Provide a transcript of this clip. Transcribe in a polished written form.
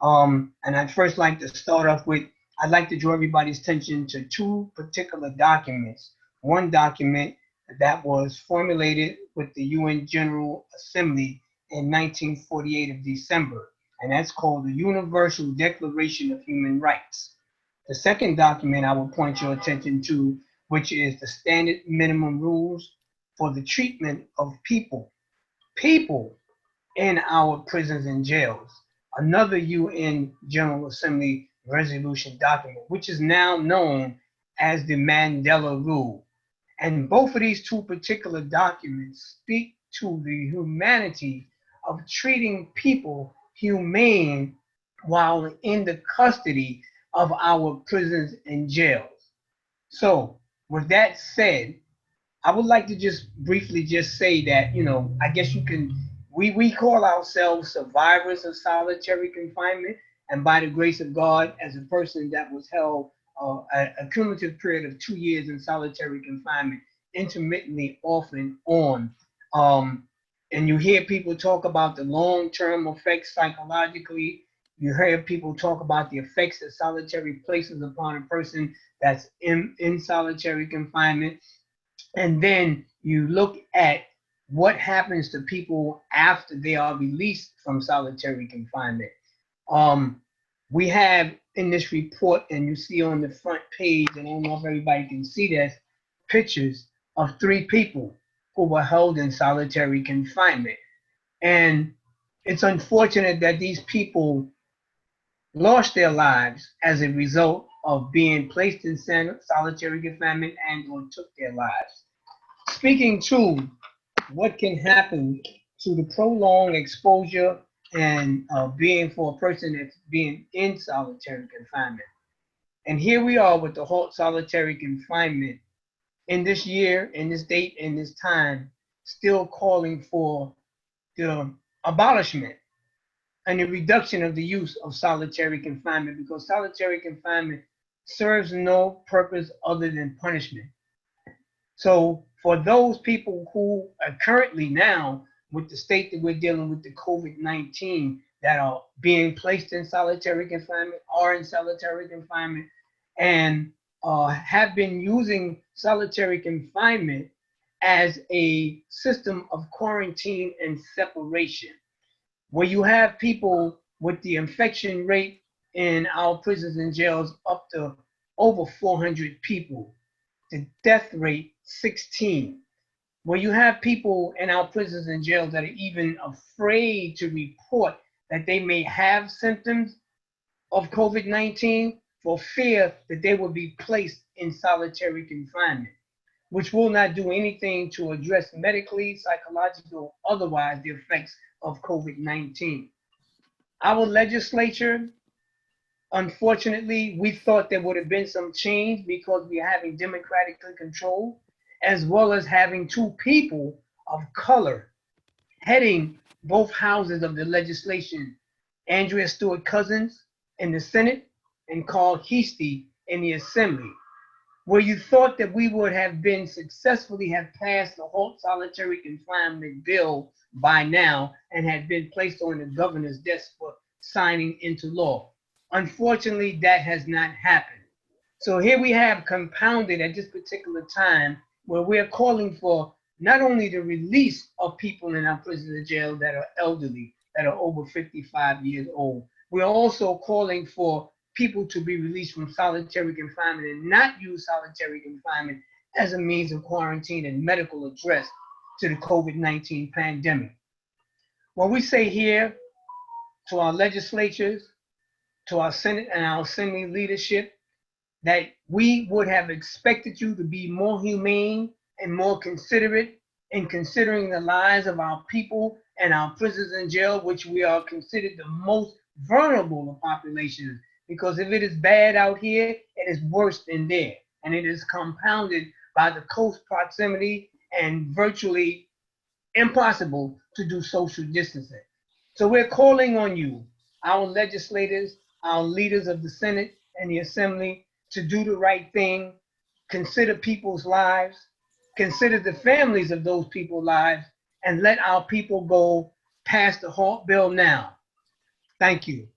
And I'd first like to start off with, I'd like to draw everybody's attention to two particular documents. One document that was formulated with the UN General Assembly in 1948 of December, and that's called the Universal Declaration of Human Rights. The second document I will point your attention to, which is the Standard Minimum Rules for the Treatment of People in our prisons and jails, another UN General Assembly resolution document, which is now known as the Mandela Rule. And both of these two particular documents speak to the humanity of treating people humane while in the custody of our prisons and jails. So, with that said, I would like to just briefly just say that, I guess you can, we call ourselves survivors of solitary confinement. And by the grace of God, as a person that was held a cumulative period of 2 years in solitary confinement, intermittently off and on. And you hear people talk about the long-term effects psychologically. You hear people talk about the effects that solitary places upon a person that's in solitary confinement. And then you look at what happens to people after they are released from solitary confinement. We have in this report, and you see on the front page, and I don't know if everybody can see this, pictures of 3 people who were held in solitary confinement. And it's unfortunate that these people lost their lives as a result of being placed in solitary confinement and or took their lives. Speaking to what can happen to the prolonged exposure and being for a person that's being in solitary confinement. And here we are with the halt solitary confinement in this year, in this date, in this time, still calling for the abolishment and the reduction of the use of solitary confinement, because solitary confinement serves no purpose other than punishment. So for those people who are currently now, with the state that we're dealing with, the COVID-19, that are being placed in solitary confinement, are in solitary confinement, and have been using solitary confinement as a system of quarantine and separation, where you have people with the infection rate in our prisons and jails up to over 400 people, the death rate 16, where you have people in our prisons and jails that are even afraid to report that they may have symptoms of COVID-19 for fear that they will be placed in solitary confinement, which will not do anything to address medically, psychological, otherwise the effects of COVID-19. Our legislature, unfortunately, we thought there would have been some change because we're having democratically control, as well as having 2 people of color heading both houses of the legislation, Andrea Stewart Cousins in the Senate and Carl Heastie in the Assembly, where you thought that we would have been successfully have passed the halt solitary confinement bill by now and had been placed on the governor's desk for signing into law. Unfortunately, that has not happened. So here we have compounded at this particular time where we're calling for not only the release of people in our prisons and jail that are elderly, that are over 55 years old, we're also calling for people to be released from solitary confinement and not use solitary confinement as a means of quarantine and medical address to the COVID-19 pandemic. What we say here to our legislatures, to our Senate and our Assembly leadership, that we would have expected you to be more humane and more considerate in considering the lives of our people and our prisons and jail, which we are considered the most vulnerable of populations. Because if it is bad out here, it is worse than there. And it is compounded by the close proximity and virtually impossible to do social distancing. So we're calling on you, our legislators, our leaders of the Senate and the Assembly, to do the right thing, consider people's lives, consider the families of those people's lives, and let our people go past the halt bill now. Thank you.